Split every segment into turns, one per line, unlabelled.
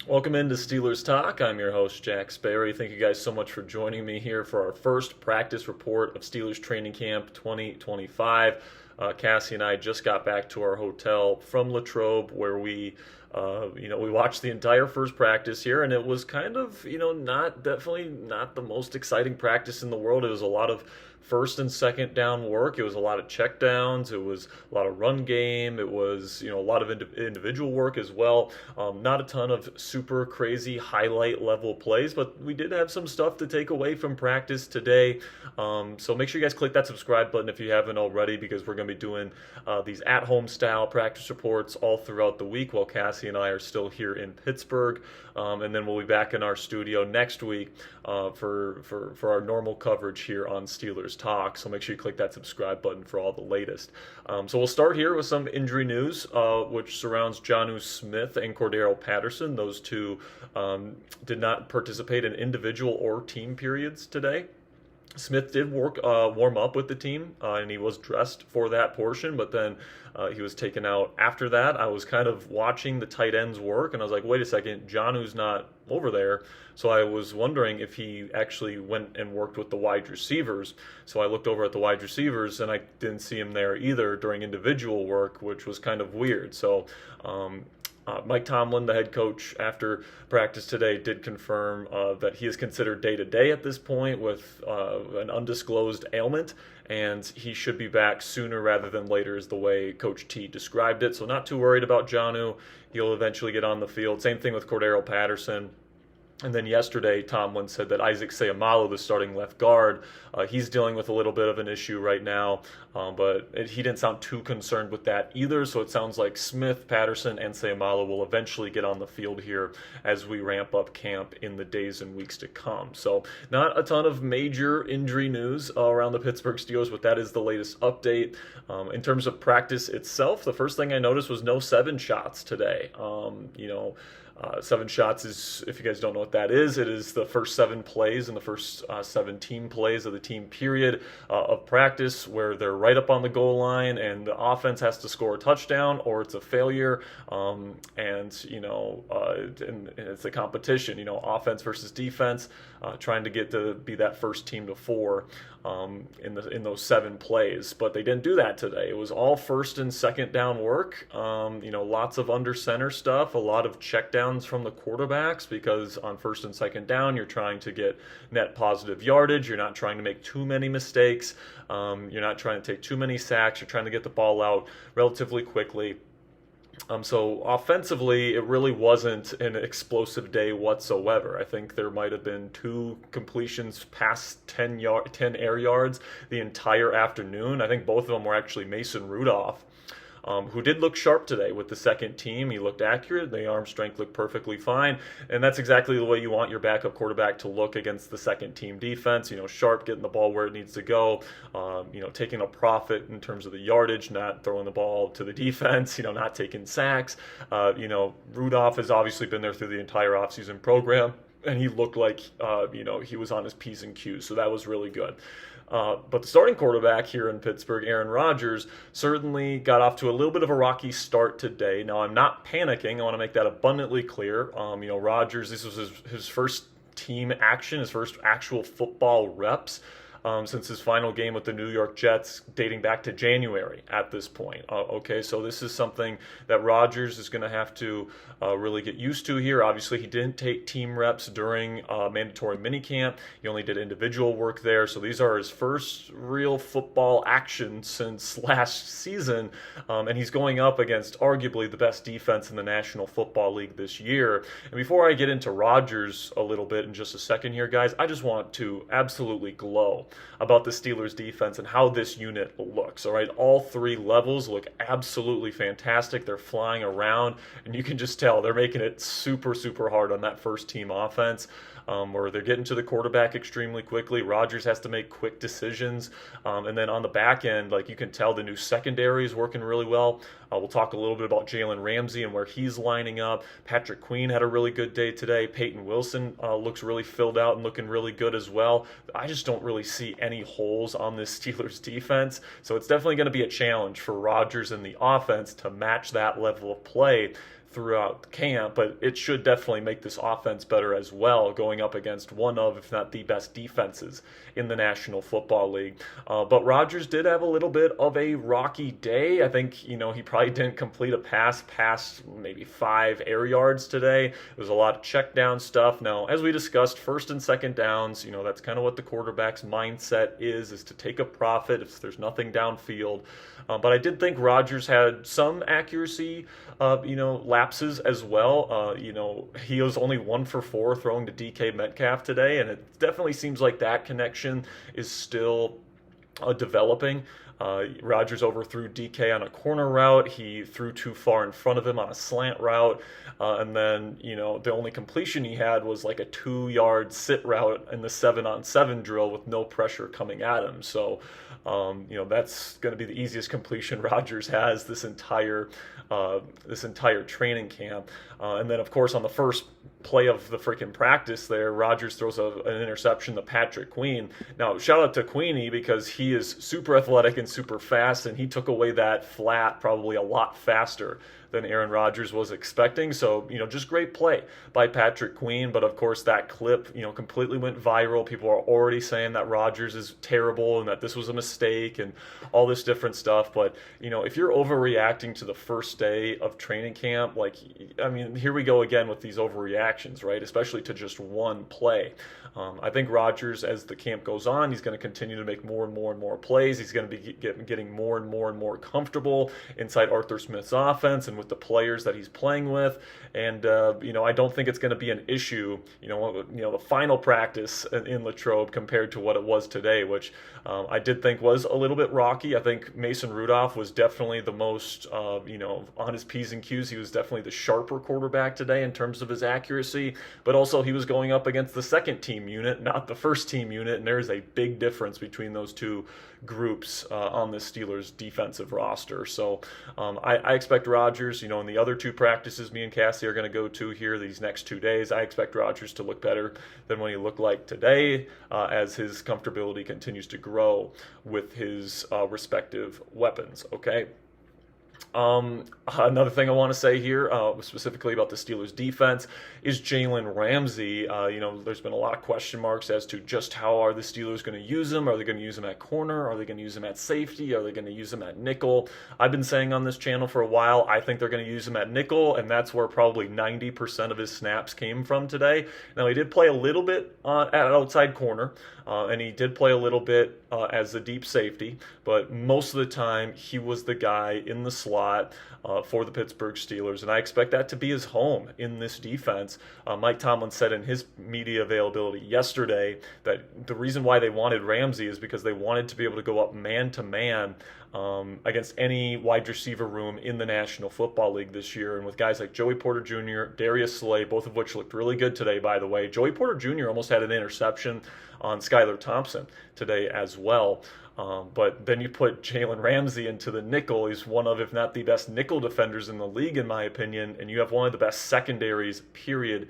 Welcome into Steelers Talk. I'm your host, Jack Sperry. Thank you guys so much for joining me here for our first practice report of Steelers Training Camp 2025. Cassie and I just got back to our hotel from LaTrobe where we watched the entire first practice here, and it was kind of, definitely not the most exciting practice in the world. It was a lot of first and second down work. It was a lot of check downs. It was a lot of run game. It was, a lot of individual work as well. Not a ton of super crazy highlight level plays, but we did have some stuff to take away from practice today. So make sure you guys click that subscribe button if you haven't already, because we're going to be doing these at-home style practice reports all throughout the week while Cassie and I are still here in Pittsburgh. And then we'll be back in our studio next week for our normal coverage here on Steelers Talk. So make sure you click that subscribe button for all the latest. So we'll start here with some injury news, which surrounds Jonnu Smith and Cordarrelle Patterson. Those two did not participate in individual or team periods today. Smith did warm up with the team, and he was dressed for that portion, but then he was taken out after that. I was kind of watching the tight ends work, and I was like, wait a second, Jonnu's not over there. So I was wondering if he actually went and worked with the wide receivers. So I looked over at the wide receivers, and I didn't see him there either during individual work, which was kind of weird. So Mike Tomlin, the head coach, after practice today, did confirm that he is considered day-to-day at this point with an undisclosed ailment, and he should be back sooner rather than later is the way Coach T described it. So not too worried about Jonnu. He'll eventually get on the field. Same thing with Cordarrelle Patterson. And then yesterday, Tomlin said that Isaac Seumalo, the starting left guard, he's dealing with a little bit of an issue right now, but he didn't sound too concerned with that either. So it sounds like Smith, Patterson, and Seumalo will eventually get on the field here as we ramp up camp in the days and weeks to come. So not a ton of major injury news around the Pittsburgh Steelers, but that is the latest update. In terms of practice itself, the first thing I noticed was no 7 shots today. 7 shots is, if you guys don't know what that is, it is the first 7 plays and the first 17 plays of the team period of practice where they're right up on the goal line and the offense has to score a touchdown or it's a failure. And it's a competition, offense versus defense, trying to get to be that first team to 4 in those 7 plays. But they didn't do that today. It was all first and second down work. Lots of under center stuff, a lot of check downs from the quarterbacks, because on first and second down you're trying to get net positive yardage. You're not trying to make too many mistakes. You're not trying to take too many sacks. You're trying to get the ball out relatively quickly. So offensively, it really wasn't an explosive day whatsoever. I think there might have been 2 completions past 10 air yards the entire afternoon. I think both of them were actually Mason Rudolph, who did look sharp today with the second team. He looked accurate. The arm strength looked perfectly fine. And that's exactly the way you want your backup quarterback to look against the second team defense. Sharp, getting the ball where it needs to go, taking a profit in terms of the yardage, not throwing the ball to the defense, not taking sacks. Rudolph has obviously been there through the entire offseason program, and he looked like, he was on his P's and Q's. So that was really good. But the starting quarterback here in Pittsburgh, Aaron Rodgers, certainly got off to a little bit of a rocky start today. Now, I'm not panicking. I want to make that abundantly clear. Rodgers, this was his first team action, his first actual football reps since his final game with the New York Jets dating back to January at this point. So this is something that Rodgers is going to have to really get used to here. Obviously, he didn't take team reps during mandatory minicamp. He only did individual work there. So these are his first real football action since last season. And he's going up against arguably the best defense in the National Football League this year. And before I get into Rodgers a little bit in just a second here, guys, I just want to absolutely glow about the Steelers defense and how this unit looks. All right, all 3 levels look absolutely fantastic. They're flying around, and you can just tell they're making it super, super hard on that first team offense. Where they're getting to the quarterback extremely quickly. Rodgers has to make quick decisions. And then on the back end, you can tell the new secondary is working really well. We'll talk a little bit about Jaylen Ramsey and where he's lining up. Patrick Queen had a really good day today. Peyton Wilson looks really filled out and looking really good as well. I just don't really see any holes on this Steelers defense. So it's definitely going to be a challenge for Rodgers and the offense to match that level of play throughout camp, but it should definitely make this offense better as well, going up against one of, if not the best defenses in the National Football League. But Rodgers did have a little bit of a rocky day. I think, he probably didn't complete a pass past maybe 5 air yards today. It was a lot of check down stuff. Now, as we discussed, first and second downs, that's kind of what the quarterback's mindset is to take a profit if there's nothing downfield. But I did think Rodgers had some accuracy, lapses as well. He was only 1 for 4 throwing to DK Metcalf today, and it definitely seems like that connection is still developing. Rodgers overthrew DK on a corner route. He threw too far in front of him on a slant route. And then, the only completion he had was like a 2-yard sit route in the 7-on-7 drill with no pressure coming at him. So, that's going to be the easiest completion Rodgers has this entire training camp. And then, of course, on the first play of the freaking practice there, Rodgers throws an interception to Patrick Queen. Now, shout out to Queenie because he is super athletic and super fast, and he took away that flat probably a lot faster than Aaron Rodgers was expecting. So, just great play by Patrick Queen. But of course, that clip, completely went viral. People are already saying that Rodgers is terrible and that this was a mistake and all this different stuff. But, if you're overreacting to the first day of training camp, here we go again with these overreactions, right? Especially to just one play. I think Rodgers, as the camp goes on, he's going to continue to make more and more and more plays. He's going to be getting more and more and more comfortable inside Arthur Smith's offense and with the players that he's playing with. And, I don't think it's going to be an issue, the final practice in LaTrobe compared to what it was today, which I did think was a little bit rocky. I think Mason Rudolph was definitely the most, on his P's and Q's, he was definitely the sharper quarterback today in terms of his accuracy, but also he was going up against the second team unit, not the first team unit, and there's a big difference between those two groups on the Steelers defensive roster. So I expect Rodgers, in the other 2 practices me and Cassie are going to go to here these next 2 days, I expect Rodgers to look better than what he looked like today as his comfortability continues to grow with his respective weapons, okay? Another thing I want to say here, specifically about the Steelers defense, is Jaylen Ramsey. There's been a lot of question marks as to just how are the Steelers going to use him. Are they going to use him at corner? Are they going to use him at safety? Are they going to use him at nickel? I've been saying on this channel for a while, I think they're going to use him at nickel, and that's where probably 90% of his snaps came from today. Now, he did play a little bit at outside corner, and he did play a little bit as a deep safety, but most of the time he was the guy in the slot for the Pittsburgh Steelers, and I expect that to be his home in this defense. Mike Tomlin said in his media availability yesterday that the reason why they wanted Ramsey is because they wanted to be able to go up man-to-man against any wide receiver room in the National Football League this year. And with guys like Joey Porter Jr., Darius Slay, both of which looked really good today, by the way. Joey Porter Jr. almost had an interception on Skylar Thompson today as well. But then you put Jaylen Ramsey into the nickel. He's one of, if not the best nickel defenders in the league, in my opinion. And you have one of the best secondaries, period,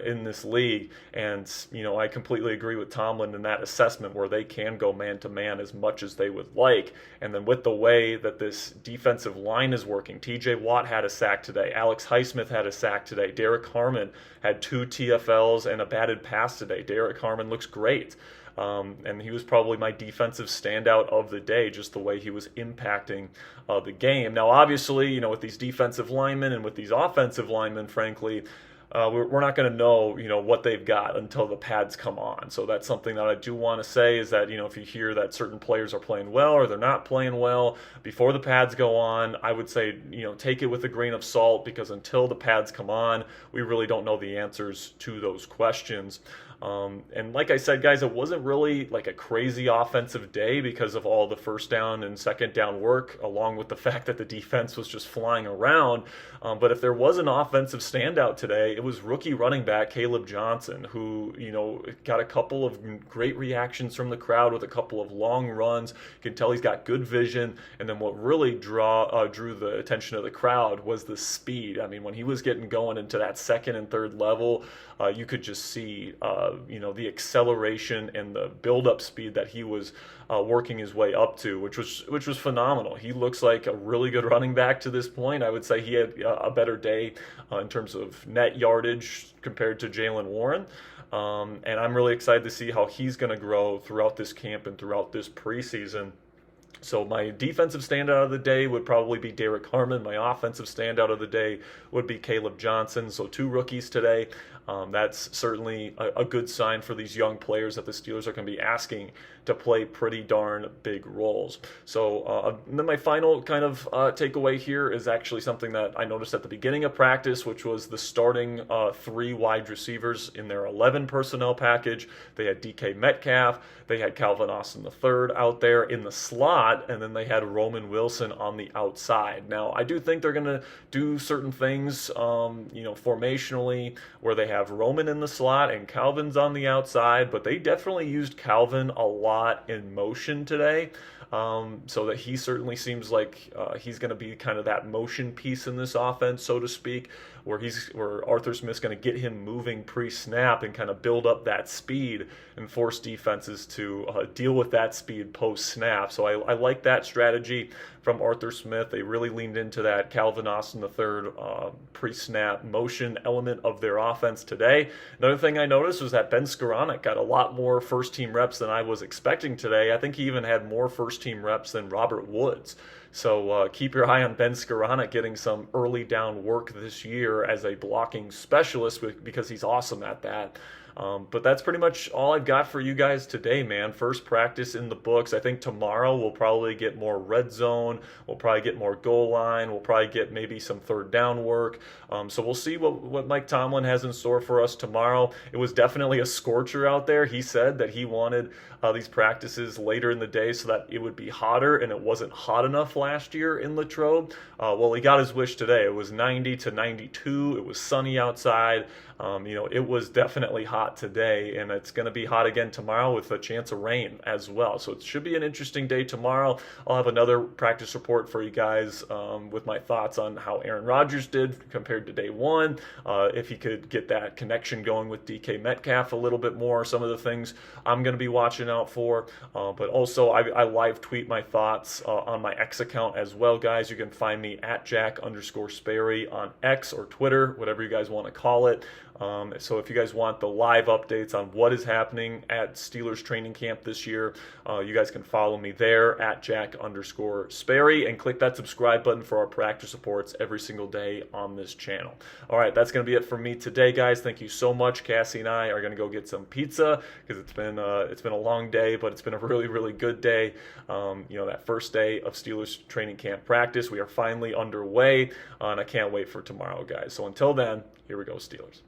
in this league. And, I completely agree with Tomlin in that assessment where they can go man-to-man as much as they would like. And then with the way that this defensive line is working, TJ Watt had a sack today. Alex Highsmith had a sack today. Derek Harmon had 2 TFLs and a batted pass today. Derek Harmon looks great. And he was probably my defensive standout of the day, just the way he was impacting the game. Now, obviously, with these defensive linemen and with these offensive linemen, frankly, we're not going to know, what they've got until the pads come on. So that's something that I do want to say is that, if you hear that certain players are playing well or they're not playing well before the pads go on, I would say, take it with a grain of salt because until the pads come on, we really don't know the answers to those questions. And like I said, guys, it wasn't really like a crazy offensive day because of all the first down and second down work, along with the fact that the defense was just flying around. But if there was an offensive standout today, it was rookie running back Caleb Johnson, who, got a couple of great reactions from the crowd with a couple of long runs. You can tell he's got good vision. And then what really drew the attention of the crowd was the speed. I mean, when he was getting going into that second and third level, you could just see, the acceleration and the build-up speed that he was working his way up to, which was phenomenal. He looks like a really good running back to this point. I would say he had a better day in terms of net yardage compared to Jaylen Warren. And I'm really excited to see how he's going to grow throughout this camp and throughout this preseason. So my defensive standout of the day would probably be Derek Harmon. My offensive standout of the day would be Caleb Johnson. So 2 rookies today. That's certainly a good sign for these young players that the Steelers are going to be asking to play pretty darn big roles. So then my final kind of takeaway here is actually something that I noticed at the beginning of practice, which was the starting 3 wide receivers in their 11 personnel package. They had DK Metcalf, they had Calvin Austin III out there in the slot, and then they had Roman Wilson on the outside. Now, I do think they're going to do certain things, formationally, where they have Roman in the slot and Calvin's on the outside, but they definitely used Calvin a lot in motion today. So that he certainly seems like he's going to be kind of that motion piece in this offense, so to speak, where Arthur Smith's going to get him moving pre-snap and kind of build up that speed and force defenses to deal with that speed post-snap. So I like that strategy from Arthur Smith. They really leaned into that Calvin Austin III pre-snap motion element of their offense today. Another thing I noticed was that Ben Skoranek got a lot more first-team reps than I was expecting today. I think he even had more first-team reps than Robert Woods. So keep your eye on Ben Skoranek getting some early down work this year as a blocking specialist because he's awesome at that. But that's pretty much all I've got for you guys today, man. First practice in the books. I think tomorrow we'll probably get more red zone. We'll probably get more goal line. We'll probably get maybe some third down work. So we'll see what Mike Tomlin has in store for us tomorrow. It was definitely a scorcher out there. He said that he wanted these practices later in the day so that it would be hotter, and it wasn't hot enough last year in LaTrobe. Well, he got his wish today. It was 90 to 92. It was sunny outside. It was definitely hot today, and it's going to be hot again tomorrow with a chance of rain as well. So it should be an interesting day tomorrow. I'll have another practice report for you guys with my thoughts on how Aaron Rodgers did compared to day one, if he could get that connection going with DK Metcalf a little bit more, some of the things I'm going to be watching out for. But also, I live tweet my thoughts on my X account as well, guys. You can find me at Jack_Sperry on X or Twitter, whatever you guys want to call it. So if you guys want the live updates on what is happening at Steelers training camp this year, you guys can follow me there at Jack_Sperry and click that subscribe button for our practice reports every single day on this channel. All right, that's going to be it for me today, guys. Thank you so much. Cassie and I are going to go get some pizza because it's been a long day, but it's been a really, really good day. That first day of Steelers training camp practice, we are finally underway, and I can't wait for tomorrow, guys. So until then, here we go, Steelers.